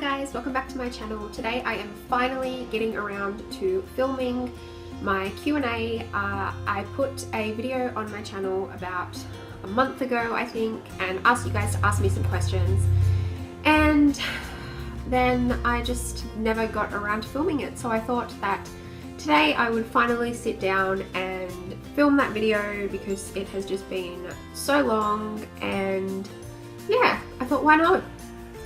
guys, welcome back to my channel. Today I am finally getting around to filming my Q&A. I put a video on my channel about a month ago, I think, and asked you guys to ask me some questions, and then I just never got around to filming it. So I thought that today I would finally sit down and film that video because it has just been so long, and yeah, I thought why not?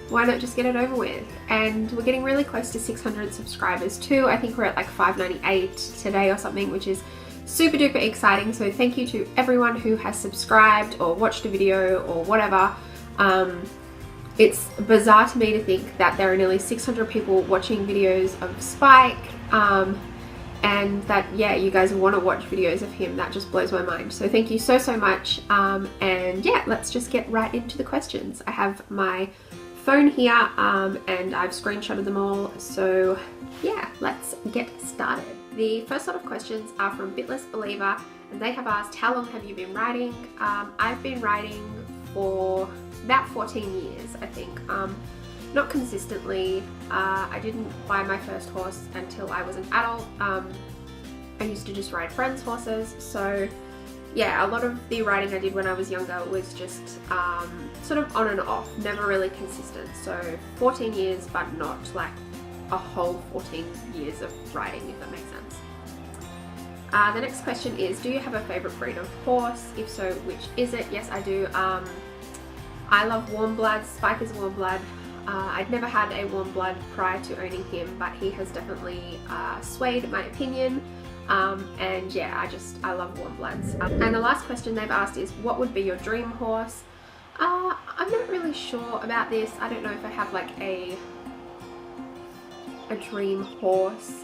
Why not just get it over with? And we're getting really close to 600 subscribers too. I think we're at like 598 today or something, which is super duper exciting. So thank you to everyone who has subscribed or watched a video or whatever. It's bizarre to me to think that there are nearly 600 people watching videos of Spike, and that, yeah, you guys want to watch videos of him. That just blows my mind. So thank you so much. And yeah, let's just get right into the questions. I have my phone here, and I've screenshotted them all, so yeah, let's get started. The first lot of questions are from Bitless Believer, and they have asked, how long have you been riding? I've been riding for about 14 years, I think. Not consistently. I didn't buy my first horse until I was an adult. I used to just ride friends' horses, so yeah, a lot of the riding I did when I was younger was just sort of on and off, never really consistent. So 14 years, but not like a whole 14 years of riding, if that makes sense. The next question is, do you have a favorite breed of horse? If so, which is it? Yes, I do. I love warm bloods. Spike is warm blood. I'd never had a warm blood prior to owning him, but he has definitely swayed my opinion. And yeah, I love warm bloods. And the last question they've asked is, what would be your dream horse? I'm not really sure about this. I don't know if I have like a dream horse.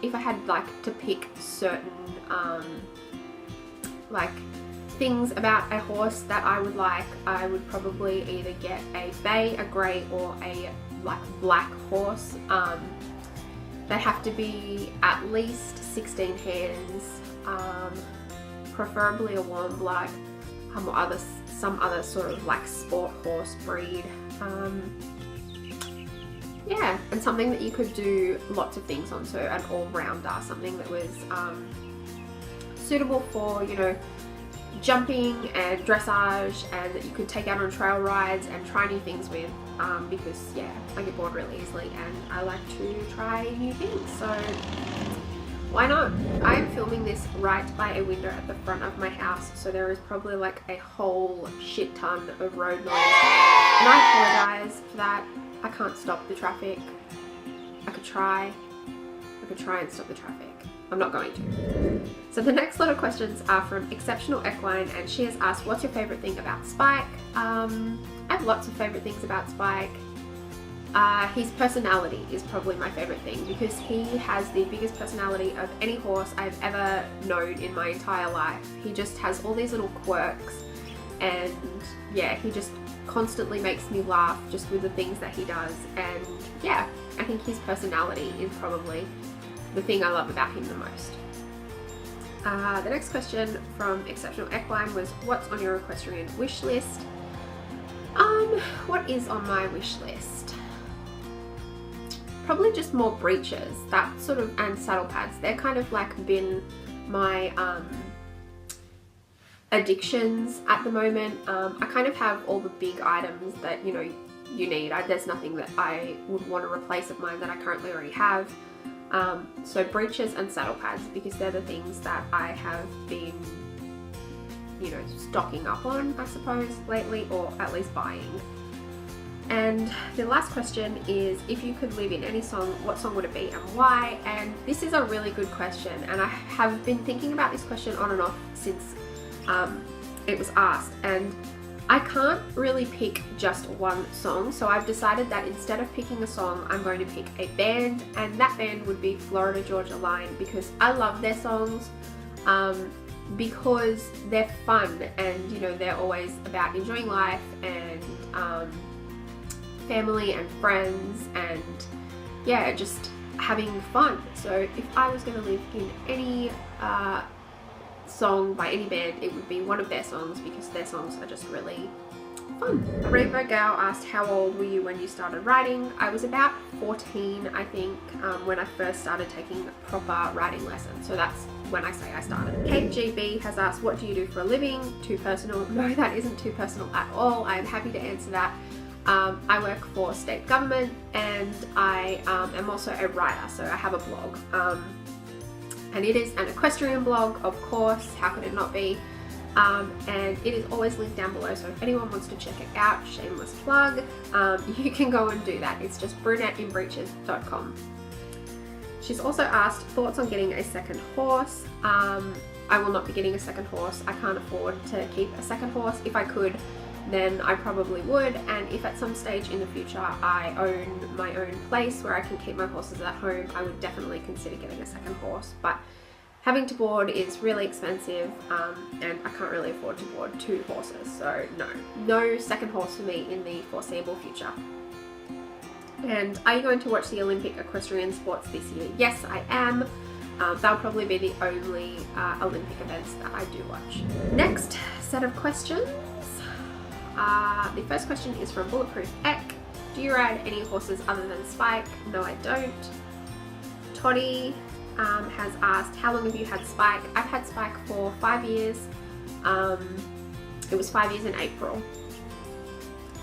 If I had like to pick certain like things about a horse that I would like, I would probably either get a bay, a grey, or a like black horse. They have to be at least 16 hands, preferably a warm blood, or some other sort of like sport horse breed. Yeah, and something that you could do lots of things on, so an all-rounder, something that was suitable for, you know, jumping and dressage, and that you could take out on trail rides and try new things with, because yeah, I get bored really easily and I like to try new things, so why not? I'm filming this right by a window at the front of my house, so there is probably like a whole shit ton of road noise, and I apologize for that. I can't stop the traffic. I could try and stop the traffic. I'm not going to. So the next lot of questions are from Exceptional Equine, and she has asked, what's your favorite thing about Spike? I have lots of favorite things about Spike. His personality is probably my favorite thing, because he has the biggest personality of any horse I've ever known in my entire life. He just has all these little quirks, and yeah, he just constantly makes me laugh just with the things that he does, and yeah, I think his personality is probably the thing I love about him the most. The next question from Exceptional Equine was, what's on your equestrian wish list? What is on my wish list? Probably just more breeches, that sort of, and saddle pads. They're kind of like been my addictions at the moment. I kind of have all the big items that, you know, you need. There's nothing that I would want to replace of mine that I currently already have. So breeches and saddle pads, because they're the things that I have been, you know, stocking up on, I suppose, lately, or at least buying. And the last question is, if you could live in any song, what song would it be and why? And this is a really good question, and I have been thinking about this question on and off since it was asked, and I can't really pick just one song, so I've decided that instead of picking a song, I'm going to pick a band, and that band would be Florida Georgia Line, because I love their songs, because they're fun, and you know, they're always about enjoying life and family and friends, and yeah, just having fun. So if I was going to live in any song by any band, it would be one of their songs, because their songs are just really fun. Rainbow Gal asked, how old were you when you started riding? I was about 14, I think, when I first started taking proper riding lessons. So that's when I say I started. Kate GB has asked, what do you do for a living? Too personal? No, that isn't too personal at all. I'm happy to answer that. I work for state government, and I am also a writer, so I have a blog. And it is an equestrian blog, of course, how could it not be? And it is always linked down below, so if anyone wants to check it out, shameless plug, you can go and do that. It's just brunetteinbreeches.com. She's also asked thoughts on getting a second horse. I will not be getting a second horse. I can't afford to keep a second horse. If I could, then I probably would, and if at some stage in the future I own my own place where I can keep my horses at home, I would definitely consider getting a second horse. But having to board is really expensive, and I can't really afford to board 2 horses, so no second horse for me in the foreseeable future. And are you going to watch the Olympic equestrian sports this year? Yes, I am. That'll probably be the only Olympic events that I do watch. Next set of questions. The first question is from Bulletproof Eck. Do you ride any horses other than Spike? No, I don't. Toddy has asked, how long have you had Spike? I've had Spike for 5 years. It was 5 years in April.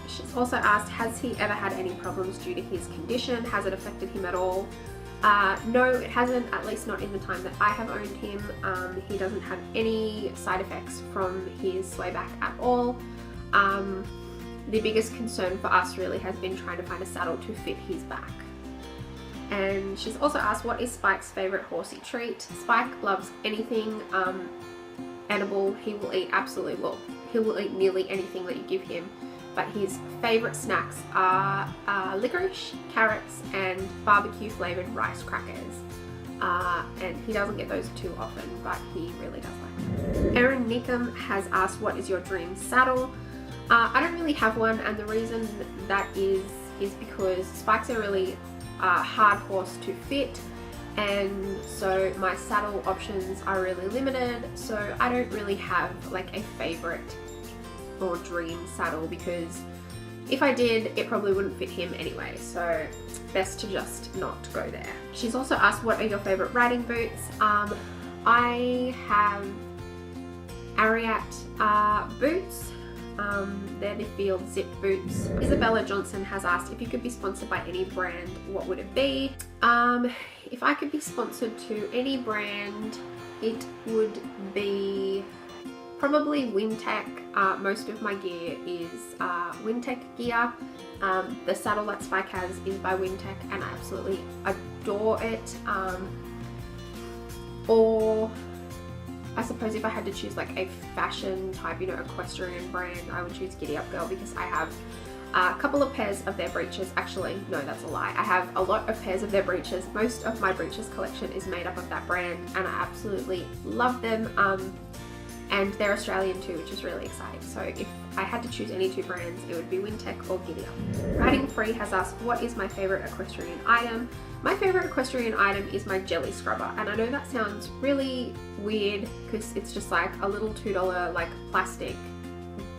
She's also asked, has he ever had any problems due to his condition? Has it affected him at all? No, it hasn't, at least not in the time that I have owned him. He doesn't have any side effects from his swayback at all. The biggest concern for us really has been trying to find a saddle to fit his back. And she's also asked, what is Spike's favourite horsey treat? Spike loves anything edible. He will eat he will eat nearly anything that you give him. But his favourite snacks are licorice, carrots, and barbecue flavoured rice crackers. And he doesn't get those too often, but he really does like them. Erin Nickham has asked, what is your dream saddle? I don't really have one, and the reason that is because Spike's a really hard horse to fit, and so my saddle options are really limited, so I don't really have like a favourite or dream saddle, because if I did, it probably wouldn't fit him anyway, so best to just not go there. She's also asked, what are your favourite riding boots? I have Ariat boots. They're the Field Zip boots. Isabella Johnson has asked, if you could be sponsored by any brand, what would it be? If I could be sponsored to any brand, it would be probably Wintec. Most of my gear is Wintec gear. The saddle that Spike has is by Wintec, and I absolutely adore it. Or I suppose if I had to choose like a fashion type, equestrian brand, I would choose Giddy Up Girl, because I have a couple of pairs of their breeches. Actually, no, that's a lie. I have a lot of pairs of their breeches. Most of my breeches collection is made up of that brand, and I absolutely love them. And they're Australian too, which is really exciting. So if I had to choose any 2 brands, it would be Wintec or Giddy Up. Riding Free has asked, what is my favourite equestrian item? My favourite equestrian item is my jelly scrubber, and I know that sounds really weird because it's just like a little $2 like plastic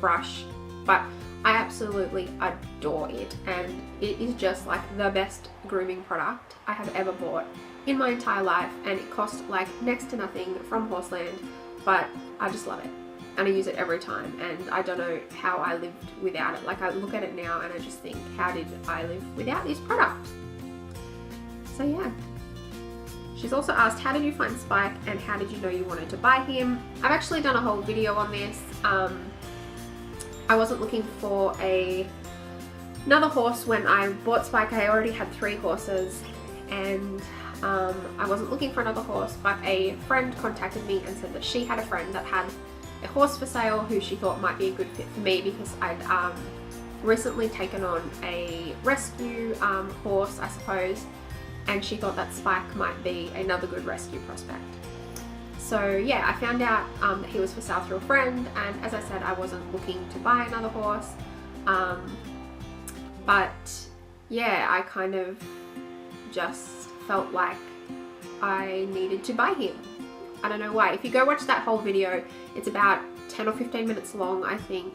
brush, but I absolutely adore it, and it is just like the best grooming product I have ever bought in my entire life, and it cost like next to nothing from Horseland, but I just love it. And I use it every time, and I don't know how I lived without it. Like, I look at it now and I just think, how did I live without this product? So yeah. She's also asked, how did you find Spike and how did you know you wanted to buy him? I've actually done a whole video on this. I wasn't looking for another horse when I bought Spike. I already had 3 horses, and I wasn't looking for another horse, but a friend contacted me and said that she had a friend that had a horse for sale who she thought might be a good fit for me, because I'd recently taken on a rescue horse, I suppose, and she thought that Spike might be another good rescue prospect. So yeah, I found out that he was for sale through a friend, and as I said, I wasn't looking to buy another horse, but yeah, I kind of just felt like I needed to buy him. I don't know why. If you go watch that whole video, it's about 10 or 15 minutes long, I think.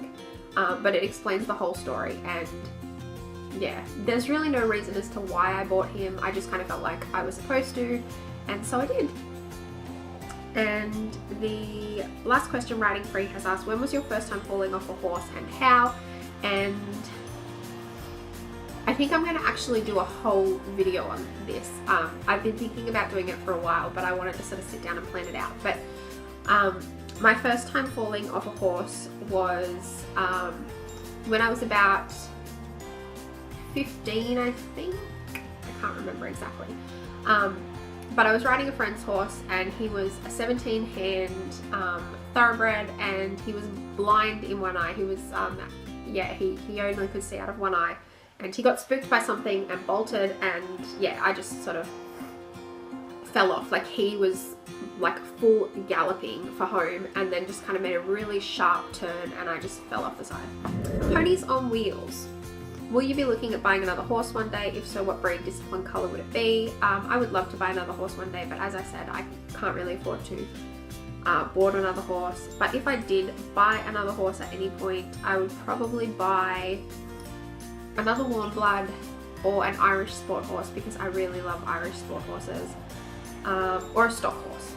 but it explains the whole story. And yeah, there's really no reason as to why I bought him. I just kind of felt like I was supposed to, and so I did. And the last question, Riding Free, has asked, when was your first time falling off a horse and how? And I think I'm going to actually do a whole video on this. I've been thinking about doing it for a while, but I wanted to sort of sit down and plan it out. But my first time falling off a horse was when I was about 15, I think. I can't remember exactly. But I was riding a friend's horse, and he was a 17-hand thoroughbred, and he was blind in one eye. He was, he only could see out of one eye. And he got spooked by something and bolted, and yeah, I just sort of fell off. Like, he was like full galloping for home, and then just kind of made a really sharp turn, and I just fell off the side. Ponies on wheels. Will you be looking at buying another horse one day? If so, what breed, discipline, colour would it be? I would love to buy another horse one day, but as I said, I can't really afford to board another horse. But if I did buy another horse at any point, I would probably buy another warm blood or an Irish sport horse, because I really love Irish sport horses, or a stock horse,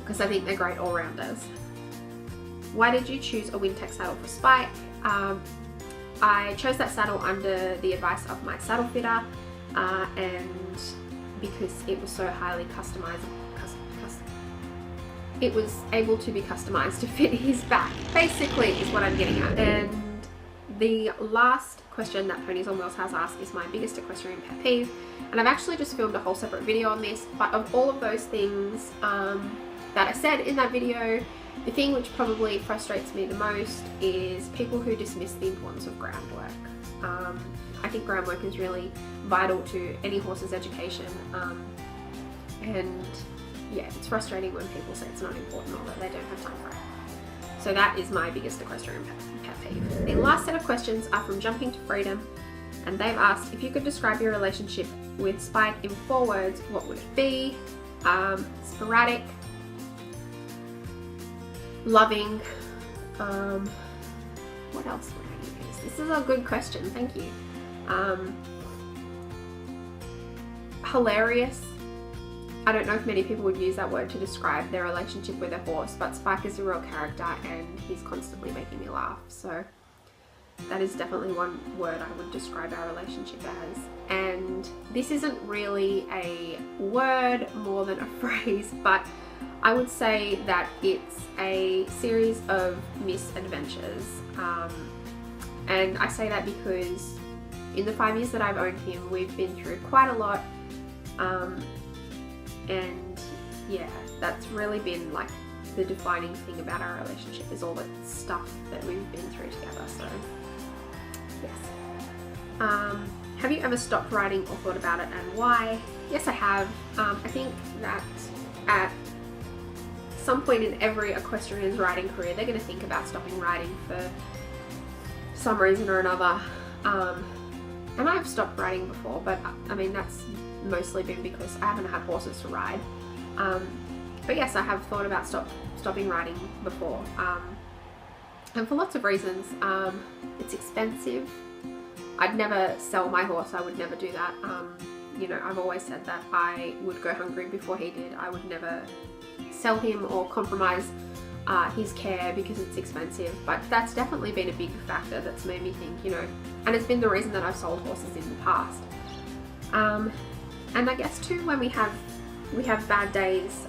because I think they're great all-rounders. Why did you choose a Wintec saddle for Spike? I chose that saddle under the advice of my saddle fitter, and because it was so highly customized, it was able to be customized to fit his back, basically, is what I'm getting at. And the last question that Ponies on Wheels has asked is my biggest equestrian pet peeve, and I've actually just filmed a whole separate video on this. But of all of those things that I said in that video, the thing which probably frustrates me the most is people who dismiss the importance of groundwork. I think groundwork is really vital to any horse's education, and yeah, it's frustrating when people say it's not important or that they don't have time for it. So that is my biggest equestrian pet peeve. The last set of questions are from Jumping to Freedom, and they've asked, if you could describe your relationship with Spike in 4 words, what would it be? Sporadic, loving, what else would I use? This is a good question, thank you. Hilarious. I don't know if many people would use that word to describe their relationship with a horse, but Spike is a real character and he's constantly making me laugh. So that is definitely one word I would describe our relationship as. And this isn't really a word more than a phrase, but I would say that it's a series of misadventures. And I say that because in the 5 years that I've owned him, we've been through quite a lot. And yeah, that's really been like the defining thing about our relationship, is all the stuff that we've been through together. So yes. Have you ever stopped riding or thought about it, and why? Yes, I have. I think that at some point in every equestrian's riding career, they're going to think about stopping riding for some reason or another. And I've stopped riding before, but I mean, that's mostly been because I haven't had horses to ride. But yes, I have thought about stopping riding before, and for lots of reasons. It's expensive. I'd never sell my horse. I would never do that. You know, I've always said that I would go hungry before he did. I would never sell him or compromise his care because it's expensive. But that's definitely been a big factor that's made me think, you know, and it's been the reason that I've sold horses in the past. And I guess too, when we have bad days,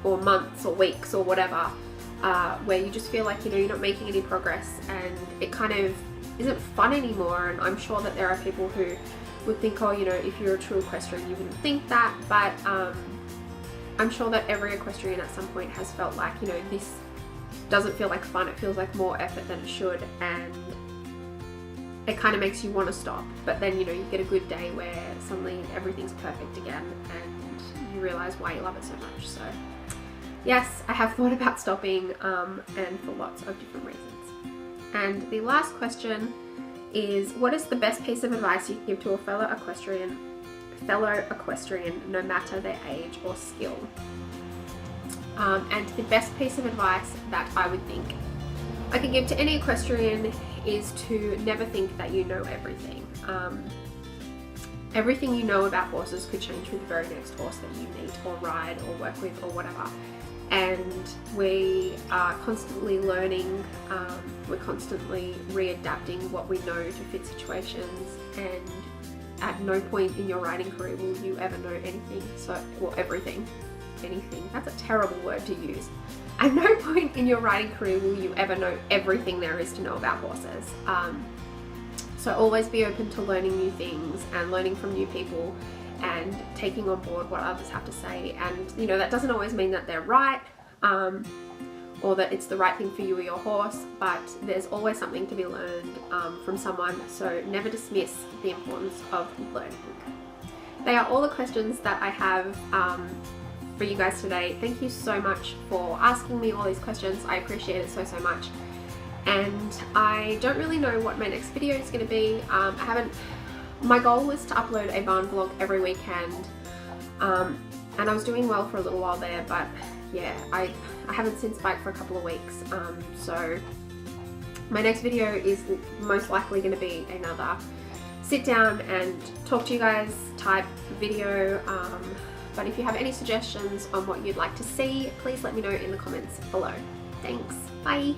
or months or weeks or whatever, where you just feel like, you know, you're not making any progress and it kind of isn't fun anymore. And I'm sure that there are people who would think, oh, you know, if you're a true equestrian, you wouldn't think that. But I'm sure that every equestrian at some point has felt like, you know, this doesn't feel like fun. It feels like more effort than it should. And it kind of makes you want to stop, but then, you know, you get a good day where suddenly everything's perfect again and you realize why you love it so much. So yes, I have thought about stopping, and for lots of different reasons. And the last question is, what is the best piece of advice you can give to a fellow equestrian, no matter their age or skill? And the best piece of advice that I would think I can give to any equestrian is to never think that you know everything. Everything you know about horses could change with the very next horse that you meet or ride or work with or whatever. And we are constantly learning, we're constantly readapting what we know to fit situations, and at no point in your riding career will you ever know anything, well, everything. Anything. That's a terrible word to use. At no point in your riding career will you ever know everything there is to know about horses. So always be open to learning new things and learning from new people and taking on board what others have to say. And you know, that doesn't always mean that they're right, or that it's the right thing for you or your horse, but there's always something to be learned from someone, so never dismiss the importance of learning. They are all the questions that I have for you guys today. Thank you so much for asking me all these questions. I appreciate it so much. And I don't really know what my next video is going to be. My goal is to upload a barn vlog every weekend, and I was doing well for a little while there, but yeah, I haven't seen Spike for a couple of weeks, so my next video is most likely going to be another sit down and talk to you guys type video, but if you have any suggestions on what you'd like to see, please let me know in the comments below. Thanks, bye!